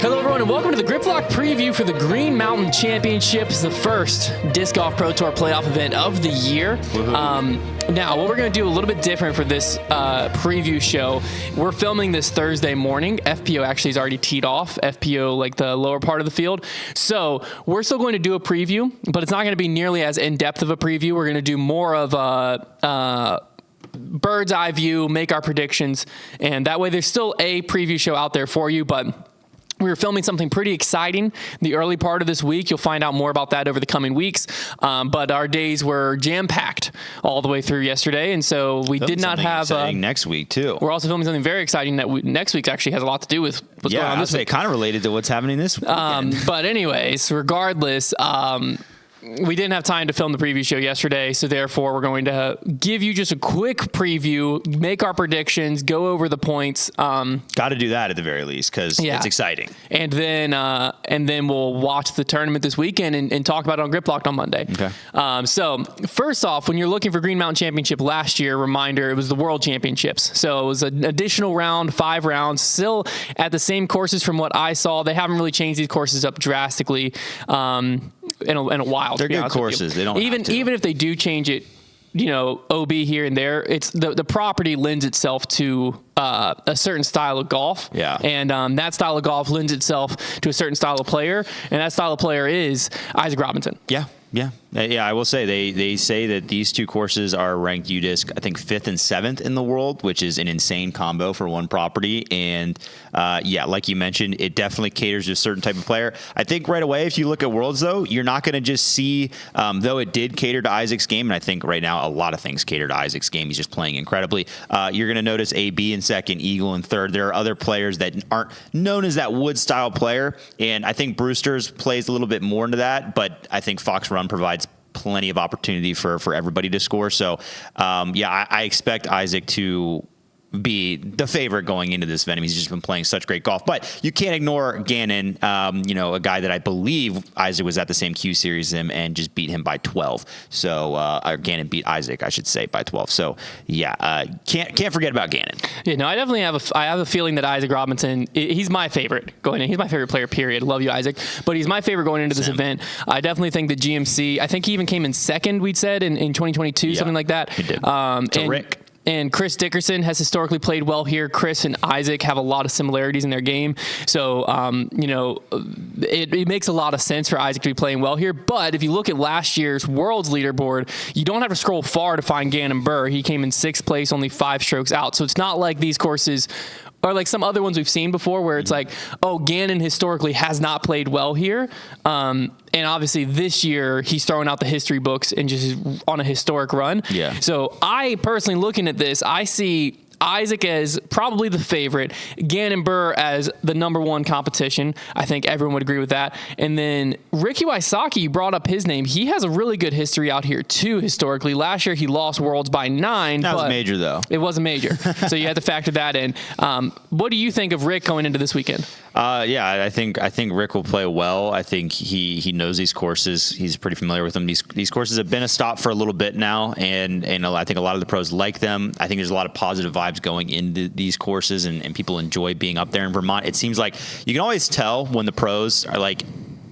Hello, everyone, and welcome to the Grip Lock preview for the Green Mountain Championship. It's the first Disc Golf Pro Tour playoff event of the year. Now, what we're going to do a little bit different for this preview show, we're filming this Thursday morning. FPO actually is already teed off, FPO like the lower part of the field. So we're still going to do a preview, but it's not going to be nearly as in-depth of a preview. We're going to do more of a bird's eye view, make our predictions, and that way there's still a preview show out there for you, but we were filming something pretty exciting the early part of this week. You'll find out more about that over the coming weeks. But our days were jam-packed all the way through yesterday, and so we did not have next week too. We're also filming something very exciting that next week actually has a lot to do with what's going on this week. Kind of related to what's happening this weekend. But anyways, regardless, we didn't have time to film the preview show yesterday, so therefore we're going to give you just a quick preview, make our predictions, go over the points. Got to do that at the very least because it's exciting. And then we'll watch the tournament this weekend and talk about it on Grip Locked on Monday. Okay. So first off, when you're looking for Green Mountain Championship last year, reminder, it was the World Championships. So it was an additional round, 5 rounds, still at the same courses from what I saw. They haven't really changed these courses up drastically in a while. They're good courses. They don't even if they do change it, OB here and there, it's the property lends itself to a certain style of golf. Yeah. And that style of golf lends itself to a certain style of player, and that style of player is Isaac Robinson. Yeah. I will say they say that these two courses are ranked UDisc, I think 5th and 7th in the world, which is an insane combo for one property. And like you mentioned, it definitely caters to a certain type of player. I think right away, if you look at Worlds though, you're not going to just see, though it did cater to Isaac's game, and I think right now a lot of things cater to Isaac's game. He's just playing incredibly. You're going to notice AB in second, Eagle in third. There are other players that aren't known as that Wood style player, and I think Brewster's plays a little bit more into that, but I think Fox Run provides plenty of opportunity for everybody to score. So, I expect Isaac to be the favorite going into this event. He's just been playing such great golf. But you can't ignore Gannon, a guy that I believe Isaac was at the same Q Series as him and just beat him by 12. So Gannon beat Isaac, I should say, by 12. So can't forget about Gannon. Yeah, no, I definitely have a feeling that Isaac Robinson, he's my favorite going in. He's my favorite player, period. Love you, Isaac. But he's my favorite going into this event. I definitely think the GMC, I think he even came in second, we'd said, in 2022, something like that. He did. Rick. And Chris Dickerson has historically played well here. Chris and Isaac have a lot of similarities in their game. So, it makes a lot of sense for Isaac to be playing well here. But if you look at last year's Worlds leaderboard, you don't have to scroll far to find Gannon Buhr. He came in 6th place, only 5 strokes out. So it's not like these courses or like some other ones we've seen before where it's like, oh, Gannon historically has not played well here. And obviously this year he's throwing out the history books and just on a historic run. Yeah. So I personally looking at this, I see Isaac as probably the favorite, Gannon Buhr as the number 1 competition. I think everyone would agree with that. And then Ricky Wysocki, you brought up his name. He has a really good history out here too, historically. Last year he lost Worlds by 9. That was major though. It was a major. So you had to factor that in. What do you think of Rick going into this weekend? I think Rick will play well. I think he knows these courses. He's pretty familiar with them. These courses have been a stop for a little bit now, and I think a lot of the pros like them. I think there's a lot of positive vibes going into these courses, and people enjoy being up there in Vermont. It seems like you can always tell when the pros are like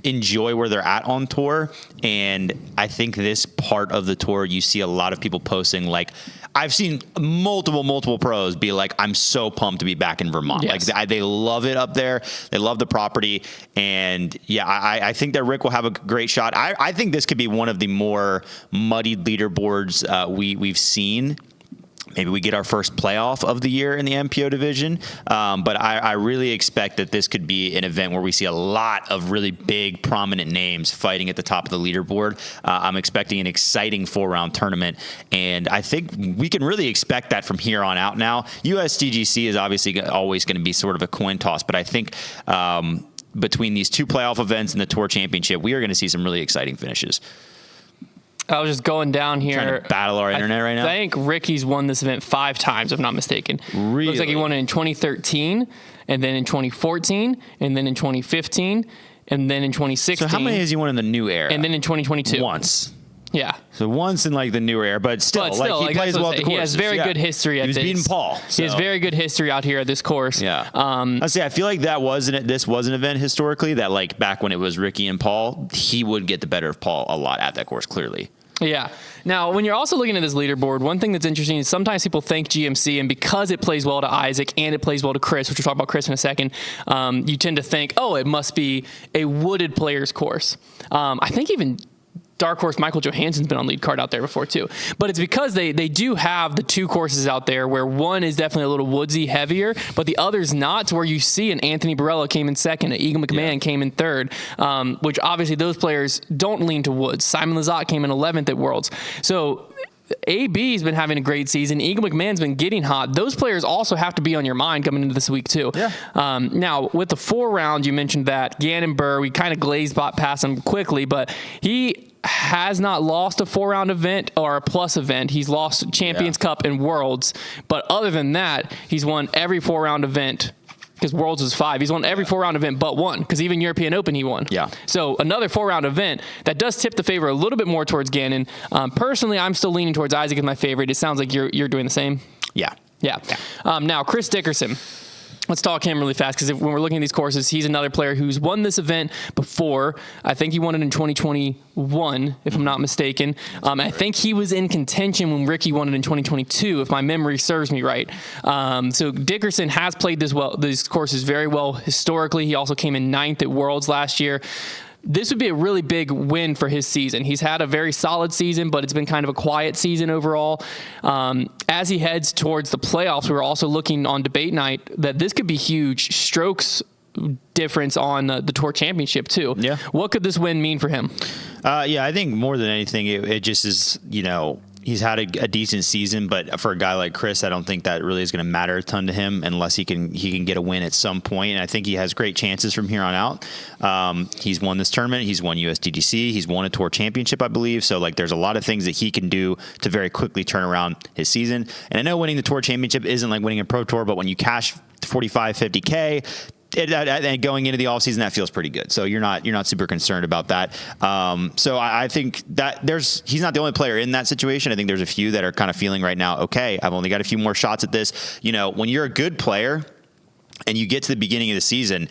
enjoy where they're at on tour, and I think this part of the tour you see a lot of people posting like, I've seen multiple pros be like, I'm so pumped to be back in Vermont. Yes. Like they love it up there. They love the property. And I think that Rick will have a great shot. I think this could be one of the more muddied leaderboards we've seen. Maybe we get our first playoff of the year in the MPO division. But I really expect that this could be an event where we see a lot of really big, prominent names fighting at the top of the leaderboard. I'm expecting an exciting 4-round tournament. And I think we can really expect that from here on out now. USDGC is obviously always going to be sort of a coin toss. But I think between these 2 playoff events and the Tour Championship, we are going to see some really exciting finishes. I was just going down here. Trying to battle our internet right now. I think Ricky's won this event 5 times, if I'm not mistaken. Really? Looks like he won it in 2013, and then in 2014, and then in 2015, and then in 2016. So how many has he won in the new era? And then in 2022. Once. Yeah. So once in like the newer era, but still, he plays well at the course. He has very good history at this. He was beating Paul. He has very good history out here at this course. Yeah. I feel like this was an event historically that like back when it was Ricky and Paul, he would get the better of Paul a lot at that course, clearly. Yeah. Now, when you're also looking at this leaderboard, one thing that's interesting is sometimes people think GMC, and because it plays well to Isaac and it plays well to Chris, which we'll talk about Chris in a second, you tend to think, oh, it must be a wooded players course. I think even Dark Horse Michael Johansson's been on lead card out there before too. But it's because they do have the two courses out there where one is definitely a little woodsy heavier, but the other's not, to where you see an Anthony Barella came in second, an Eagle McMahon came in third, which obviously those players don't lean to woods. Simon Lizotte came in 11th at Worlds. So AB's been having a great season. Eagle McMahon's been getting hot. Those players also have to be on your mind coming into this week too. Yeah. Now, with the 4 rounds, you mentioned that Gannon Buhr, we kind of glazed past him quickly, but he has not lost a 4-round event or a plus event. He's lost Champions Cup and Worlds, but other than that, he's won every 4-round event. Because Worlds was 5. He's won every 4-round event but one. Because even European Open he won. Yeah. So another 4-round event that does tip the favor a little bit more towards Gannon. Personally, I'm still leaning towards Isaac as my favorite. It sounds like you're doing the same. Yeah. Yeah. Now Chris Dickerson. Let's talk him really fast, because when we're looking at these courses, he's another player who's won this event before. I think he won it in 2021, if I'm not mistaken. I think he was in contention when Ricky won it in 2022, if my memory serves me right. So Dickerson has played these courses very well historically. He also came in 9th at Worlds last year. This would be a really big win for his season. He's had a very solid season, but it's been kind of a quiet season overall. As he heads towards the playoffs, we were also looking on debate night that this could be huge strokes difference on the Tour Championship too. Yeah. What could this win mean for him? I think more than anything, it just is, he's had a decent season, but for a guy like Chris, I don't think that really is going to matter a ton to him unless he can get a win at some point. And I think he has great chances from here on out. He's won this tournament. He's won USDGC. He's won a Tour Championship, I believe. So there's a lot of things that he can do to very quickly turn around his season. And I know winning the Tour Championship isn't like winning a Pro Tour, but when you cash 45, 50K, and going into the offseason, that feels pretty good. So you're not super concerned about that. So I think that he's not the only player in that situation. I think there's a few that are kind of feeling right now, okay, I've only got a few more shots at this. When you're a good player and you get to the beginning of the season,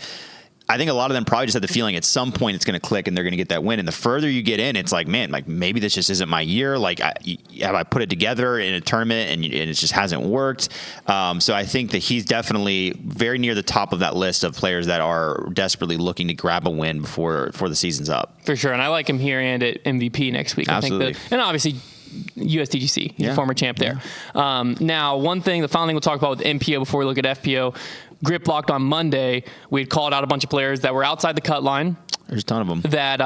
I think a lot of them probably just had the feeling at some point it's going to click and they're going to get that win. And the further you get in, it's like, man, maybe this just isn't my year. Have I put it together in a tournament and it just hasn't worked? So I think that he's definitely very near the top of that list of players that are desperately looking to grab a win before the season's up. For sure. And I like him here and at MVP next week. Absolutely. And obviously USDGC, he's a former champ there. Now, the final thing we'll talk about with MPO before we look at FPO, Grip Locked on Monday, we had called out a bunch of players that were outside the cut line. There's a ton of them. That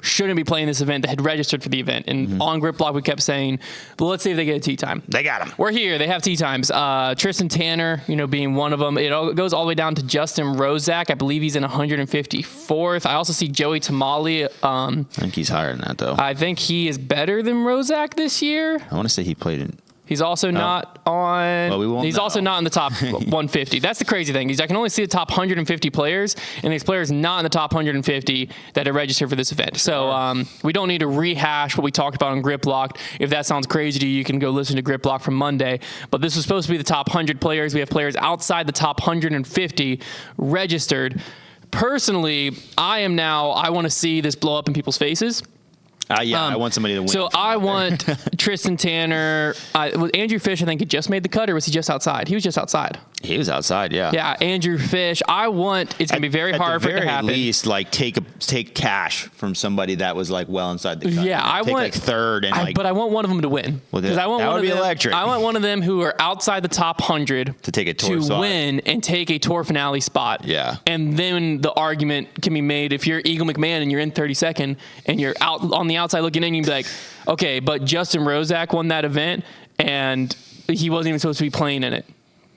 shouldn't be playing this event, that had registered for the event. And on Grip Lock, we kept saying, well, let's see if they get a tee time. They got them. We're here. They have tee times. Tristan Tanner, being one of them. It goes all the way down to Justin Rozak. I believe he's in 154th. I also see Joey Tamale. I think he's higher than that, though. I think he is better than Rozak this year. I want to say he played in... He's also not on. Well, he's also not in the top 150. That's the crazy thing. I can only see the top 150 players, and these players not in the top 150 that are registered for this event. So we don't need to rehash what we talked about on Grip Locked. If that sounds crazy to you, you can go listen to Grip Locked from Monday. But this was supposed to be the top 100 players. We have players outside the top 150 registered. Personally, I want to see this blow up in people's faces. I want somebody to win. So I want Tristan Tanner. Andrew Fish, I think, had just made the cut, or was he just outside? He was just outside. He was outside, yeah. Yeah, Andrew Fish. It's going to be very hard for it to happen. At least, take cash from somebody that was well inside the cut. Yeah, I want third and but I want one of them to win. Because I want that one would of be them, electric. I want one of them who are outside the top 100 to take a tour to win and take a tour finale spot. Yeah, and then the argument can be made if you're Eagle McMahon and you're in 32nd and you're out on the outside looking in, you'd be like, okay, but Justin Rozak won that event and he wasn't even supposed to be playing in it.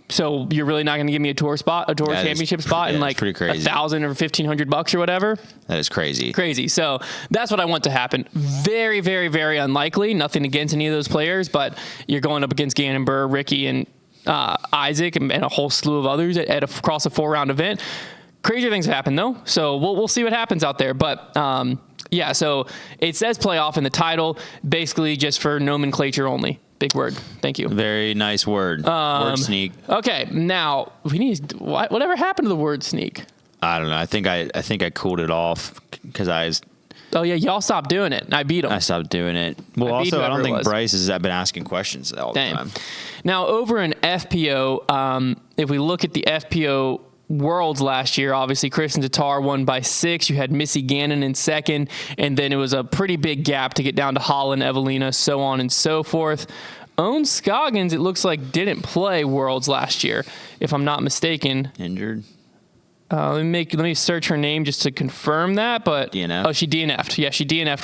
So you're really not going to give me a tour championship spot in $1,000 or $1,500 or whatever? That is crazy. Crazy. So that's what I want to happen. Very, very, very unlikely. Nothing against any of those players, but you're going up against Gannon Buhr, Ricky, and Isaac, and a whole slew of others across a 4-round event. Crazier things happen though. So we'll see what happens out there. But Yeah, so it says playoff in the title, basically just for nomenclature only. Big word. Thank you. Very nice word. Word sneak. Okay, now we need. Whatever happened to the word sneak? I don't know. I think I cooled it off because Oh yeah, y'all stopped doing it. I beat them. I stopped doing it. Well, also I don't think Bryce has been asking questions all the time. Now over in FPO, if we look at the FPO Worlds last year, obviously Kristen Tatar won by 6. You had Missy Gannon in second, and then it was a pretty big gap to get down to Holland, Evelina, so on and so forth. Owen Scoggins, it looks like, didn't play Worlds last year, if I'm not mistaken. Injured. Let me search her name just to confirm that. But DNF. Oh, she DNF'd. Yeah, she DNF'd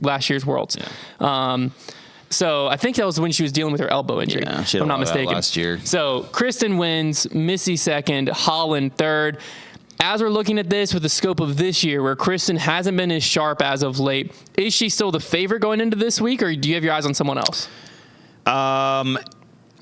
last year's Worlds. Yeah. So I think that was when she was dealing with her elbow injury. Yeah, if I'm not mistaken. Last year. So Kristen wins, Missy second, Holland third. As we're looking at this with the scope of this year, where Kristen hasn't been as sharp as of late, is she still the favorite going into this week, or do you have your eyes on someone else?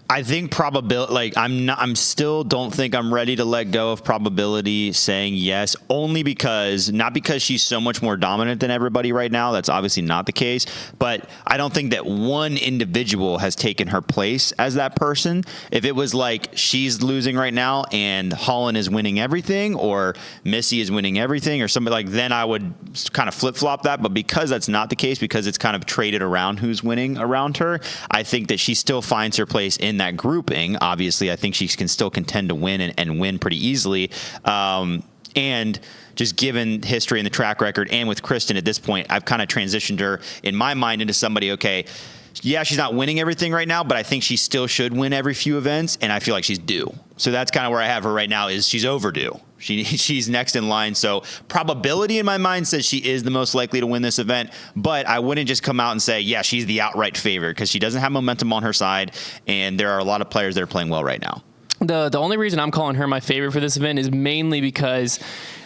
I think probability, like I'm still don't think I'm ready to let go of probability saying yes, only because, not because she's so much more dominant than everybody right now. That's obviously not the case, but I don't think that one individual has taken her place as that person. If it was like she's losing right now and Holland is winning everything, or Missy is winning everything, or somebody like, then I would kind of flip flop that. But because that's not the case, because it's kind of traded around who's winning around her, I think that she still finds her place in that grouping. Obviously, I think she can still contend to win and win pretty easily. And just given history and the track record, and with Kristen at this point, I've kind of transitioned her in my mind into somebody, okay, yeah, she's not winning everything right now, but I think she still should win every few events, and I feel like she's due. So that's kind of where I have her right now, is she's overdue. She's next in line. So probability in my mind says she is the most likely to win this event, but I wouldn't just come out and say, yeah, she's the outright favorite, because she doesn't have momentum on her side, and there are a lot of players that are playing well right now. The only reason I'm calling her my favorite for this event is mainly because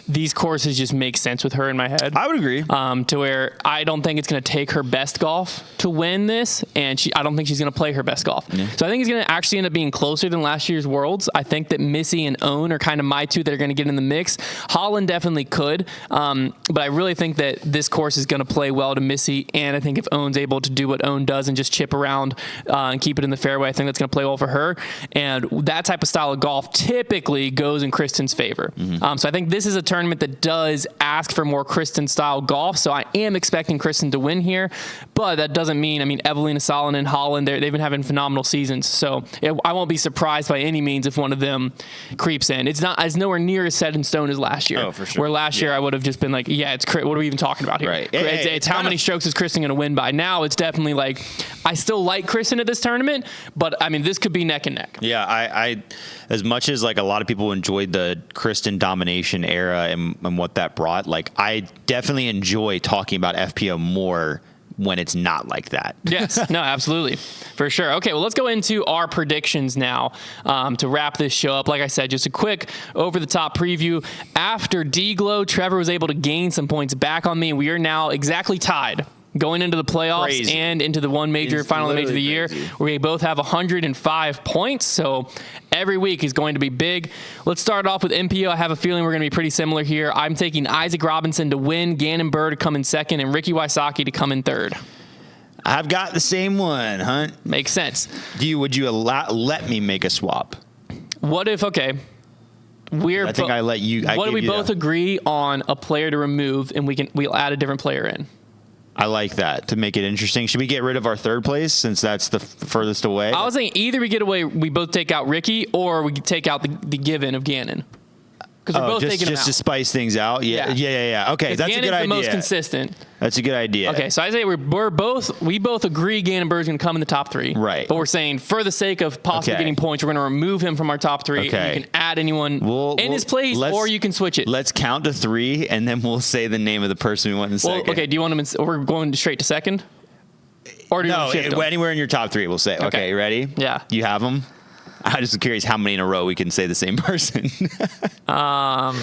these courses just make sense with her in my head. I would agree. To where I don't think it's going to take her best golf to win this, and I don't think she's going to play her best golf. Yeah. So I think it's going to actually end up being closer than last year's Worlds. I think that Missy and Owen are kind of my two that are going to get in the mix. Holland definitely could, but I really think that this course is going to play well to Missy, and I think if Owen's able to do what Owen does and just chip around and keep it in the fairway, I think that's going to play well for her. And that type of style of golf typically goes in Kristen's favor. Mm-hmm. So I think this is a tournament that does ask for more Kristen-style golf, so I am expecting Kristen to win here, but that doesn't mean, Evelina Solon and Holland, they've been having phenomenal seasons, so I won't be surprised by any means if one of them creeps in. It's nowhere near as set in stone as last year. Oh, for sure. Where last year I would have just been like, yeah, what are we even talking about here? Right. It's how many strokes is Kristen going to win by. Now it's definitely like, I still like Kristen at this tournament, but this could be neck and neck. Yeah, I as much as like a lot of people enjoyed the Kristen domination era and what that brought, like I definitely enjoy talking about FPO more when it's not like that. Yes, no, absolutely. For sure. Okay, well, let's go into our predictions now to wrap this show up. Like I said, just a quick over-the-top preview. After D-Glow, Trevor was able to gain some points back on me, and we are now exactly tied going into the playoffs and into the one major, final major of the year. We both have 105 points, so every week is going to be big. Let's start off with MPO. I have a feeling we're going to be pretty similar here. I'm taking Isaac Robinson to win, Gannon Buhr to come in second, and Ricky Wysocki to come in third. I've got the same one, Hunt. Makes sense. Would you let me make a swap? What if, okay, I think I let you. What if we both agree on a player to remove, and we'll add a different player in? I like that to make it interesting. Should we get rid of our third place since that's the furthest away? I was saying either we both take out Ricky, or we take out the given of Gannon. Because we're both taking him out. Just to spice things out? Yeah. Okay, that's a good idea. Gannon's the most consistent. That's a good idea. Okay, so I say we both agree Gannon Buhr is going to come in the top three. Right. But we're saying for the sake of possibly getting points, we're going to remove him from our top three. Okay. And you can add anyone in his place, or you can switch it. Let's count to 3, and then we'll say the name of the person we want in second. Okay, do you want him we're going straight to second? Or do you want to shift him? Anywhere in your top 3, we'll say. Okay, you ready? Yeah. You have them? I'm just curious how many in a row we can say the same person. Yeah,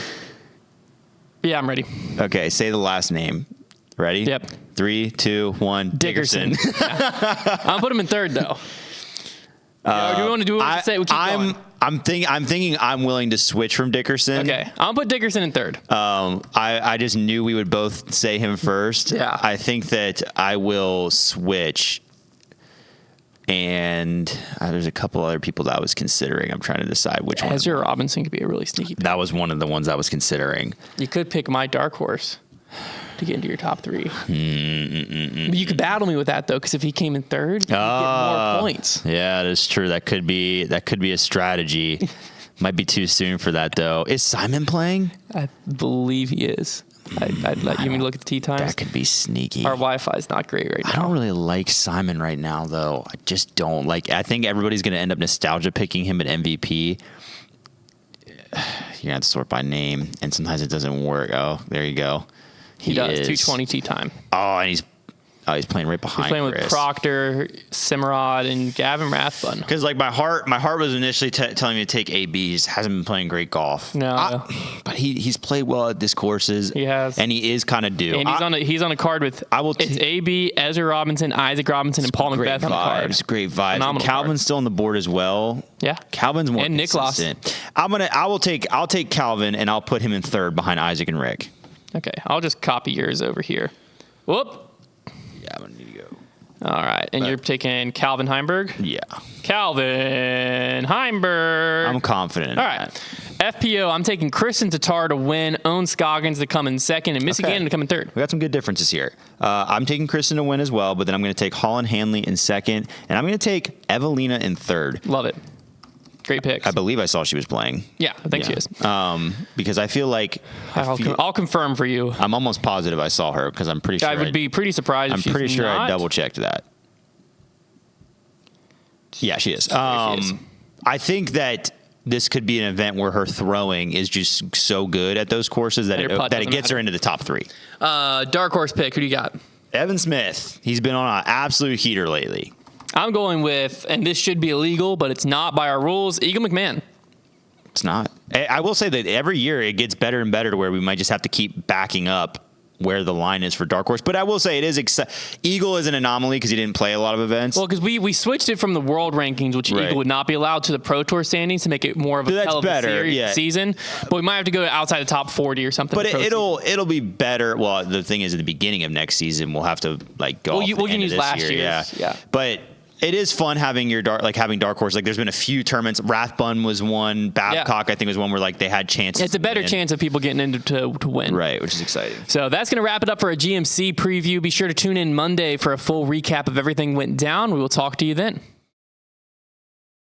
I'm ready. Okay, say the last name. Ready? 3, 2, 1. Dickerson. Yeah. I'll put him in third, though. Do we want to say? Keep going. I'm thinking I'm willing to switch from Dickerson. Okay, I'll put Dickerson in third. I just knew we would both say him first. Yeah. I think that I will switch. And there's a couple other people that I was considering. I'm trying to decide which one. Ezra Robinson could be a really sneaky pick. That was one of the ones I was considering. You could pick my dark horse to get into your top three. But you could battle me with that, though, because if he came in third, you get more points. Yeah, that's true. That could be a strategy. Might be too soon for that, though. Is Simon playing? I believe he is. I'd let you look at the tee times. That could be sneaky. Our Wi-Fi is not great right now. I don't really like Simon right now, though. I just don't. I think everybody's going to end up nostalgia picking him at MVP. You're going to have to sort by name, and sometimes it doesn't work. Oh, there you go. He does. 220 tee time. Oh, and he's playing right behind. He's playing Chris. with Proctor, Simrod, and Gavin Rathbun. Because my heart was initially telling me to take AB. He just hasn't been playing great golf. No, but he's played well at disc courses. He has, and he is kind of due. And he's on a card with. It's AB, Ezra Robinson, Isaac Robinson, and Paul McBeth on the card. It's great vibes. Phenomenal Calvin's card. still on the board as well. Yeah, Calvin's more and consistent. I'll take Calvin and I'll put him in third behind Isaac and Rick. Okay, I'll just copy yours over here. Whoop. Yeah, I'm gonna need to go. All right, and you're taking Calvin Heimberg? Yeah. Calvin Heimberg. I'm confident in All right. that. FPO, I'm taking Kristen Tatar to win, Owen Scoggins to come in second, and Missy Gannon to come in third. We got some good differences here. I'm taking Kristen to win as well, but then I'm going to take Holland Hanley in second, and I'm going to take Evelina in third. Love it. Great picks. I believe I saw she was playing. Yeah, I think she is. Because I feel like I'll confirm for you. I'm almost positive I saw her because I'm pretty sure I would be pretty surprised if she's pretty sure not. I double checked that. Yeah, she is. She is. I think that this could be an event where her throwing is just so good at those courses that it gets her into the top three. Dark horse pick. Who do you got? Evan Smith. He's been on an absolute heater lately. I'm going with, and this should be illegal, but it's not by our rules, Eagle McMahon. It's not. I will say that every year it gets better and better to where we might just have to keep backing up where the line is for dark horse. But I will say it is Eagle is an anomaly because he didn't play a lot of events. Well, because we switched it from the world rankings, which Eagle would not be allowed, to the Pro Tour standings to make it more of a hell of a season. But we might have to go outside the top 40 or something. But it'll be better. Well, the thing is, at the beginning of next season, we'll have to go. We can use last year. Yeah. But it is fun having having dark horse. There's been a few tournaments. Rathbun was one. Babcock, I think, was one where they had chances. It's a better chance of people getting into to win. Right, which is exciting. So that's going to wrap it up for a GMC preview. Be sure to tune in Monday for a full recap of everything went down. We will talk to you then.